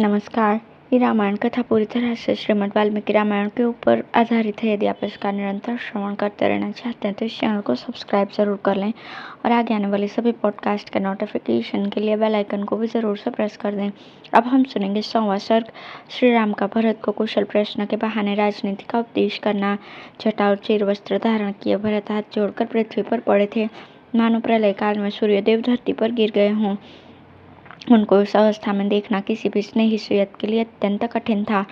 नमस्कार। ये रामायण कथा पूरी तरह से श्रीमद् वाल्मीकि रामायण के ऊपर आधारित है। यदि आप इसका निरंतर श्रवण करते रहना चाहते हैं तो इस चैनल को सब्सक्राइब ज़रूर कर लें और आगे आने वाले सभी पॉडकास्ट के नोटिफिकेशन के लिए बेल आइकन को भी ज़रूर से प्रेस कर दें। अब हम सुनेंगे 100वां सर्ग। श्री राम का भरत को कुशल प्रश्न के बहाने राजनीति का उपदेश करना। जटा और चीर वस्त्र धारण किए भरत हाथ जोड़कर पृथ्वी पर पड़े थे, मानो प्रलय काल में सूर्यदेव धरती पर गिर गए हों। उनको उस अवस्था में देखना किसी भी स्नेही सुयत के लिए अत्यंत कठिन था।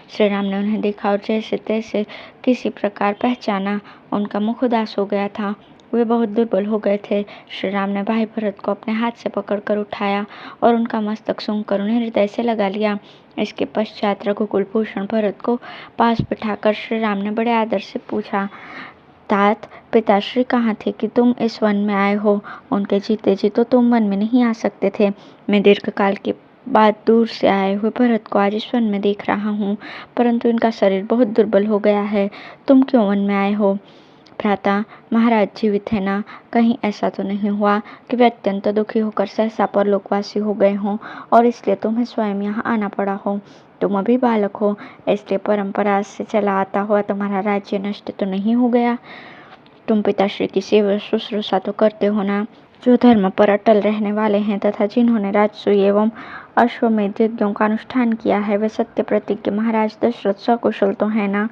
श्री राम ने उन्हें देखा और जैसे तैसे किसी प्रकार पहचाना। उनका मुख उदास हो गया था, वे बहुत दुर्बल हो गए थे। श्री राम ने भाई भरत को अपने हाथ से पकड़कर उठाया और उनका मस्तक सूंघकर उन्हें हृदय से लगा लिया। इसके पश्चात रघुकुल भूषण भरत को पास बिठाकर श्री राम ने बड़े आदर से पूछा, तात पिताश्री कहाँ थे कि तुम इस वन में आए हो? उनके जीते जी तो तुम वन में नहीं आ सकते थे। मैं दीर्घकाल के बाद दूर से आए हुए भरत को आज इस वन में देख रहा हूँ, परंतु इनका शरीर बहुत दुर्बल हो गया है। तुम क्यों वन में आए हो? भ्राता, महाराज जीवित है ना? कहीं ऐसा तो नहीं हुआ कि वे अत्यंत दुखी होकर सहसा परलोकवासी हो गए हों और इसलिए तुम्हें स्वयं यहाँ आना पड़ा हो? तुम अभी बालक हो, इसलिए परंपरा से चला आता हुआ तुम्हारा राज्य नष्ट तो नहीं हो गया। तुम पिताश्री की सेवा शुश्रूषा तो करते हो ना, जो धर्म पर अटल रहने वाले हैं तथा जिन्होंने राजसूय एवं अश्वमेध यज्ञों का अनुष्ठान किया है, वे सत्य प्रतिज्ञ महाराज दशरथ सकुशल तो है ना?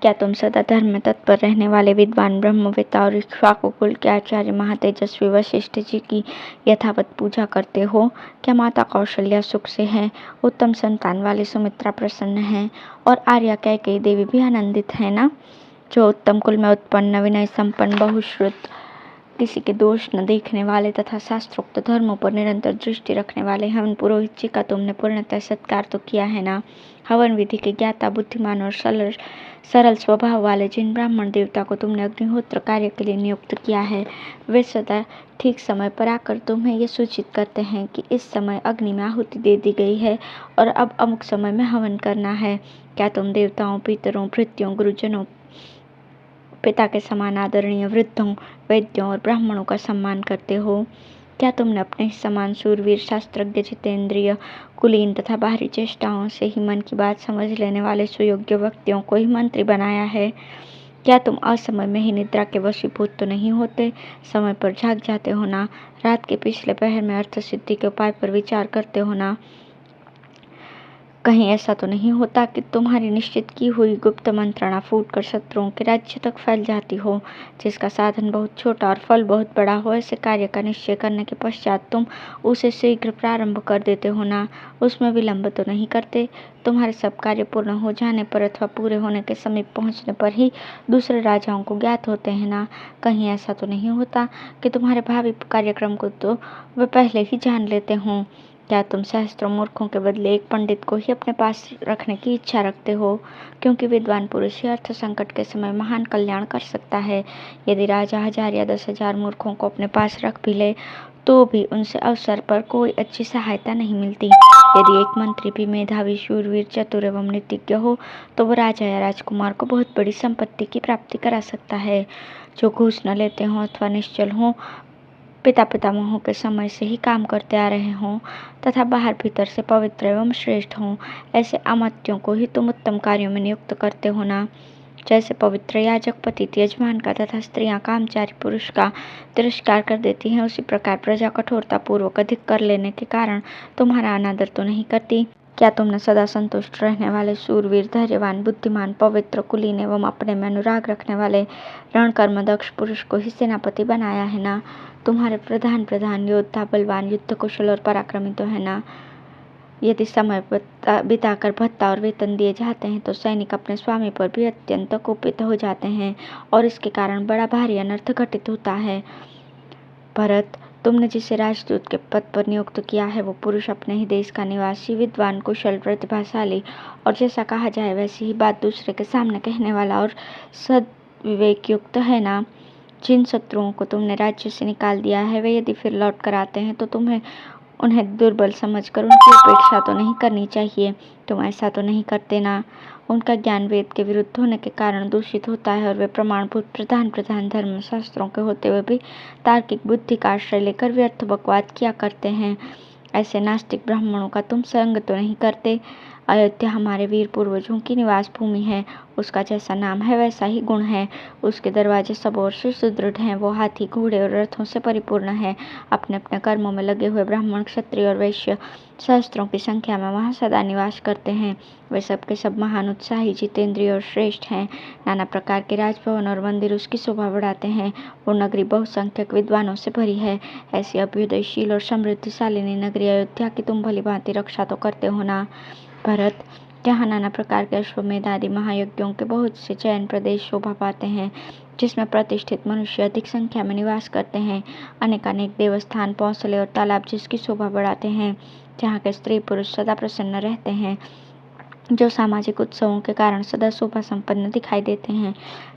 क्या तुम सदा धर्म में तत्पर रहने वाले विद्वान ब्रह्मवेत्ता और इक्ष्वाकु कुल के आचार्य महातेजस्वी वशिष्ठ जी की यथावत पूजा करते हो? क्या माता कौशल्या सुख से है, उत्तम संतान वाली सुमित्रा प्रसन्न है और आर्या कैकेयी देवी भी आनंदित है ना? जो उत्तम कुल में उत्पन्न विनय संपन्न बहुश्रुत किसी के दोष न देखने वाले तथा शास्त्रोक्त धर्मों पर निरंतर दृष्टि रखने वाले हवन पुरोहित जी का तुमने पूर्णतः सत्कार तो किया है ना? हवन विधि के ज्ञाता बुद्धिमान और सरल स्वभाव वाले जिन ब्राह्मण देवता को तुमने अग्निहोत्र कार्य के लिए नियुक्त किया है, वे सदा ठीक समय पर आकर तुम्हें ये सूचित करते हैं कि इस समय अग्नि में आहुति दे दी गई है और अब अमुक समय में हवन करना है। क्या तुम देवताओं, पितरों, भृत्यों, गुरुजनों, पिता के समान आदरणीय वृद्धों, वैद्यों और ब्राह्मणों का सम्मान करते हो? क्या तुमने अपने ही समान शूरवीर, शास्त्रज्ञ, जितेंद्रिय, कुलीन तथा बाहरी चेष्टाओं से ही मन की बात समझ लेने वाले सुयोग्य व्यक्तियों को ही मंत्री बनाया है? क्या तुम असमय में ही निद्रा के वशीभूत तो नहीं होते? समय पर जाग जाते हो ना? रात के पिछले पहर में अर्थ सिद्धि के उपाय पर विचार करते हो ना? कहीं ऐसा तो नहीं होता कि तुम्हारी निश्चित की हुई गुप्त मंत्रणा फूटकर शत्रुओं के राज्य तक फैल जाती हो, जिसका साधन बहुत छोटा और फल बहुत बड़ा हो? ऐसे कार्य का निश्चय करने के पश्चात तुम उसे शीघ्र प्रारंभ कर देते हो ना? उसमें विलंब तो नहीं करते? तुम्हारे सब कार्य पूर्ण हो जाने पर अथवा पूरे होने के समीप पहुँचने पर ही दूसरे राजाओं को ज्ञात होते हैं ना? कहीं ऐसा तो नहीं होता कि तुम्हारे भावी कार्यक्रम को तो वे पहले ही जान लेते हों? क्या तुम सहस्त्रों मूर्खों के बदले एक पंडित को ही अपने पास रखने की इच्छा रखते हो, क्योंकि विद्वान पुरुष ही अर्थ संकट के समय महान कल्याण कर सकता है? यदि राजा 1000 या 10,000 मूर्खों को अपने पास रख भी ले तो भी उनसे अवसर पर कोई अच्छी सहायता नहीं मिलती। यदि एक मंत्री भी मेधावी, शूरवीर, चतुर एवं नीतिज्ञ हो तो वह राजा या राजकुमार को बहुत बड़ी संपत्ति की प्राप्ति करा सकता है। जो घूस न लेते हों अथवा निश्चल हों, पिता पितामहों के समय से ही काम करते आ रहे हों तथा बाहर भीतर से पवित्र एवं श्रेष्ठ हों, ऐसे अमात्यों को ही तुम उत्तम कार्यों में नियुक्त करते हो ना? जैसे पवित्र याजक पतित यजमान का तथा स्त्रियां कामचारी पुरुष का तिरस्कार कर देती हैं, उसी प्रकार प्रजा कठोरता पूर्वक अधिक कर लेने के कारण तुम्हारा अनादर तो नहीं करती। क्या तुमने सदा संतुष्ट रहने वाले शूरवीर, धैर्यवान, बुद्धिमान, पवित्र, कुलीन एवं अपने में अनुराग रखने वाले रणकर्म दक्ष पुरुष को ही सेनापति बनाया है ना? तुम्हारे प्रधान योद्धा बलवान, युद्ध कुशल और पराक्रमी तो है ना? यदि समय बिताकर भत्ता और वेतन दिए जाते हैं तो सैनिक अपने स्वामी पर भी अत्यंत कुपित हो जाते हैं और इसके कारण बड़ा भारी अनर्थ घटित होता है। भरत, तुमने जिसे राजदूत के पद पर नियुक्त किया है वो पुरुष अपने ही देश का निवासी, विद्वान, कुशल, प्रतिभाशाली और जैसा कहा जाए वैसी ही बात दूसरे के सामने कहने वाला और सद्विवेक युक्त है ना? जिन शत्रुओं को तुमने राज्य से निकाल दिया है, वे यदि फिर लौट कर आते हैं तो तुम्हें उन्हें दुर्बल समझकर उनकी उपेक्षा तो नहीं करनी चाहिए। तुम ऐसा तो नहीं करते ना? उनका ज्ञान वेद के विरुद्ध होने के कारण दूषित होता है और वे प्रमाणभूत प्रधान धर्म शास्त्रों के होते हुए भी तार्किक बुद्धि का आश्रय लेकर व्यर्थ बकवाद किया करते हैं। ऐसे नास्तिक ब्राह्मणों का तुम संग तो नहीं करते। अयोध्या हमारे वीर पूर्वजों की निवास भूमि है। उसका जैसा नाम है वैसा ही गुण है। उसके दरवाजे सब ओर से सुदृढ़ हैं। वो हाथी, घोड़े और रथों से परिपूर्ण है। अपने अपने कर्मों में लगे हुए ब्राह्मण, क्षत्रिय और वैश्य सहस्त्रों की संख्या में वहाँ सदा निवास करते हैं। वे सबके सब महान, उत्साही, जितेंद्रिय और श्रेष्ठ हैं। नाना प्रकार के राजभवन और मंदिर उसकी शोभा बढ़ाते हैं। वो नगरी बहुसंख्यक विद्वानों से भरी है। ऐसी अभ्युदयशील और समृद्धिशालिनी नगरी अयोध्या की तुम भली भांति रक्षा तो करते हो ना भरत। जहाँ नाना प्रकार के अश्वमेध आदि महायज्ञों के बहुत से चयन प्रदेश शोभा पाते हैं, जिसमें प्रतिष्ठित मनुष्य अधिक संख्या में निवास करते हैं। अनेकानेक देवस्थान, पौसले और तालाब जिसकी शोभा बढ़ाते हैं। जहाँ के स्त्री पुरुष सदा प्रसन्न रहते हैं, जो सामाजिक उत्सवों के कारण सदा शोभा संपन्न दिखाई देते हैं।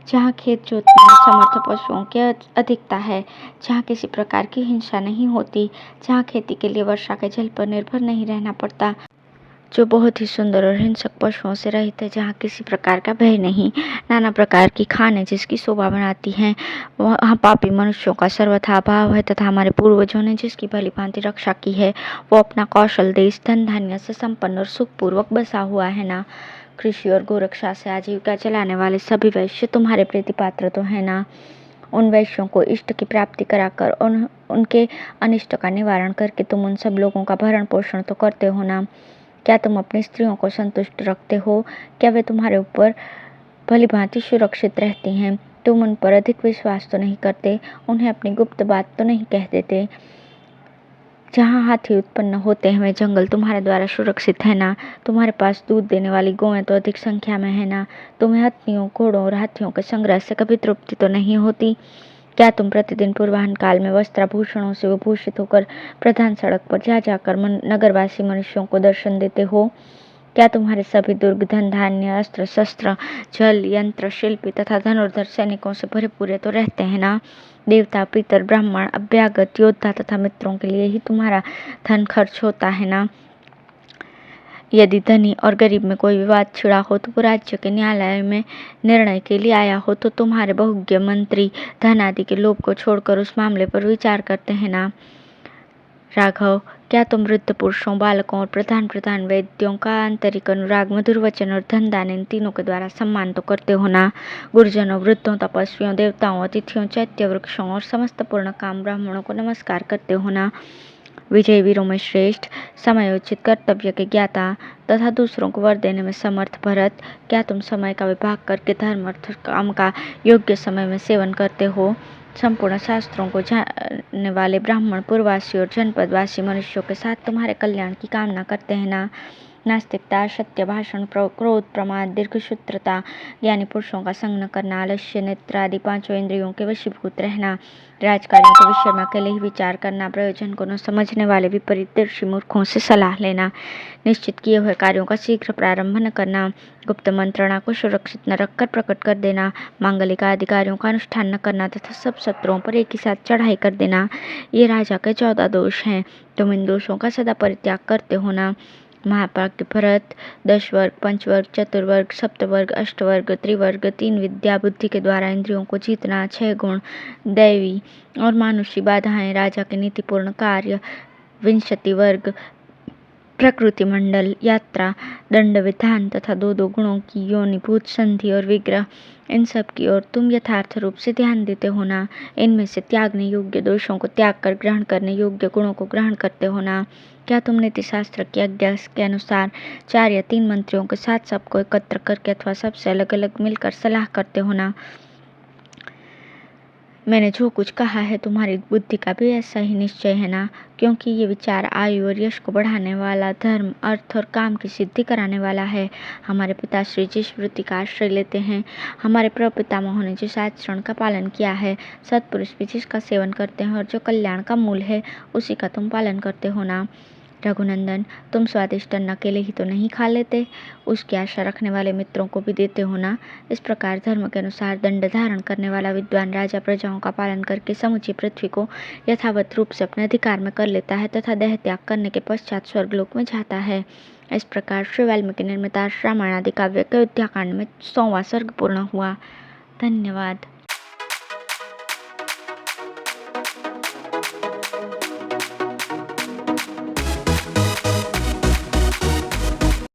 जहाँ खेत जोतने में समर्थ पशुओं की अधिकता है। जहाँ किसी प्रकार की हिंसा नहीं होती। जहाँ खेती के लिए वर्षा के जल पर निर्भर नहीं रहना पड़ता, जो बहुत ही सुंदर और हिंसक पशुओं से रहित है। जहाँ किसी प्रकार का भय नहीं। नाना प्रकार की खानें जिसकी शोभा बनाती हैं। वहाँ पापी मनुष्यों का सर्वथा अभाव है, तथा हमारे पूर्वजों ने जिसकी भली भांति रक्षा की है, वो अपना कौशल देश धन धान्य से संपन्न और सुखपूर्वक बसा हुआ है ना। कृषि और गोरक्षा से आजीविका चलाने वाले सभी वैश्य तुम्हारे प्रीति पात्र तो है ना। उन वैश्यों को इष्ट की प्राप्ति कराकर उनके अनिष्ट का निवारण करके तुम उन सब लोगों का भरण पोषण तो करते हो ना। क्या तुम अपनी स्त्रियों को संतुष्ट रखते हो? क्या वे तुम्हारे ऊपर भली भांति सुरक्षित रहती हैं? तुम उन पर अधिक विश्वास तो नहीं करते? उन्हें अपनी गुप्त बात तो नहीं कह देते? जहाँ हाथी उत्पन्न होते हैं वे जंगल तुम्हारे द्वारा सुरक्षित है ना। तुम्हारे पास दूध देने वाली गौएं तो अधिक संख्या में है ना। तुम्हें हथियों, घोड़ों और हाथियों के संग्रह से कभी तृप्ति तो नहीं होती? क्या तुम प्रतिदिन पूर्वाह्न काल में वस्त्राभूषणों से विभूषित होकर प्रधान सड़क पर जा जाकर नगरवासी मनुष्यों को दर्शन देते हो? क्या तुम्हारे सभी दुर्ग धन धान्य, अस्त्र शस्त्र, जल यंत्र, शिल्पी तथा धनुर्धर सैनिकों से भरे पूरे तो रहते हैं ना। देवता, पितर, ब्राह्मण, अभ्यागत, योद्धा तथा मित्रों के लिए ही तुम्हारा धन खर्च होता है ना। यदि धनी और गरीब में कोई विवाद छिड़ा हो तो वो राज्य के न्यायालय में निर्णय के लिए आया हो तो तुम्हारे बहुज्ञ मंत्री धन आदि के लोभ को छोड़कर उस मामले पर विचार करते हैं ना। राघव, क्या तुम वृद्ध पुरुषों, बालकों और प्रधान वैद्यों का आंतरिक अनुराग, मधुर वचन और धन दान इन तीनों के द्वारा सम्मान तो करते हो ना। गुरुजनों, वृद्धों, तपस्वियों, देवताओं, अतिथियों, चैत्य वृक्षों और समस्त पूर्ण काम ब्राह्मणों को नमस्कार करते हो ना। विजय वीरों में श्रेष्ठ, समयोचित कर्तव्य के ज्ञाता तथा दूसरों को वर देने में समर्थ भरत, क्या तुम समय का विभाग करके धर्म अर्थ काम का योग्य समय में सेवन करते हो? संपूर्ण शास्त्रों को जानने वाले ब्राह्मण, पुरवासी और जनपदवासी मनुष्यों के साथ तुम्हारे कल्याण की कामना करते हैं ना। नास्तिकता, सत्य भाषण, क्रोध, प्रमाद, दीर्घसूत्रता, ज्ञानी पुरुषों का संग न करना, आलस्य, नेत्र आदि पांचों इंद्रियों के वशीभूत रहना, राजकार्यों के विषय में अकेले ही विचार करना, प्रयोजन को न समझने वाले विपरीत मूर्खों से सलाह लेना, निश्चित किए हुए कार्यों का शीघ्र प्रारंभ न करना, गुप्त मंत्रणा को सुरक्षित न रखकर प्रकट कर देना, मांगलिक अधिकारियों का अनुष्ठान न करना तथा सब शत्रुओं पर एक ही साथ चढ़ाई कर देना, ये राजा के 14 दोष हैं। तुम इन दोषों का सदा परित्याग करते हो ना। महाभाग्य भरत, 10 वर्ग, पंचवर्ग, चतुर्वर्ग, सप्तवर्ग, अष्टवर्ग, त्रिवर्ग, 3 विद्या बुद्धि के द्वारा इंद्रियों को जीतना, 6 गुण, दैवी और मानुषी बाधाएं, राजा के नीतिपूर्ण कार्य, 20 वर्ग, प्रकृति मंडल, यात्रा, दंड विधान तथा 2 गुणों की योनिभूत संधि और विग्रह, इन सब की ओर तुम यथार्थ रूप से ध्यान देते हो ना। इनमें से त्यागने योग्य दोषों को त्याग कर ग्रहण करने योग्य गुणों को ग्रहण करते हो ना। क्या तुम नीति शास्त्र की आज्ञा के अनुसार 4 या 3 मंत्रियों के साथ सबको एकत्र करके अथवा सबसे अलग अलग मिलकर सलाह करते हो ना। मैंने जो कुछ कहा है तुम्हारी बुद्धि का भी ऐसा ही निश्चय है ना, क्योंकि ये विचार आयु और यश को बढ़ाने वाला, धर्म, अर्थ और काम की सिद्धि कराने वाला है। हमारे पिताश्री जिस वृत्ति का आश्रय लेते हैं, हमारे प्रपितामहों ने जिस आचरण का पालन किया है, सत्पुरुष भी जिसका सेवन करते हैं और जो कल्याण का मूल है, उसी का तुम पालन करते हो ना। रघुनंदन, तुम स्वादिष्ट अन्न अकेले ही तो नहीं खा लेते, उसकी आशा रखने वाले मित्रों को भी देते हो ना। इस प्रकार धर्म के अनुसार दंड धारण करने वाला विद्वान राजा प्रजाओं का पालन करके समूची पृथ्वी को यथावत रूप से अपने अधिकार में कर लेता है तथा देह त्याग करने के पश्चात स्वर्गलोक में जाता है। इस प्रकार श्री वाल्मीकि निर्मित रामायण आदि काव्य के अयोध्याकांड में 100वां सर्ग पूर्ण हुआ। धन्यवाद।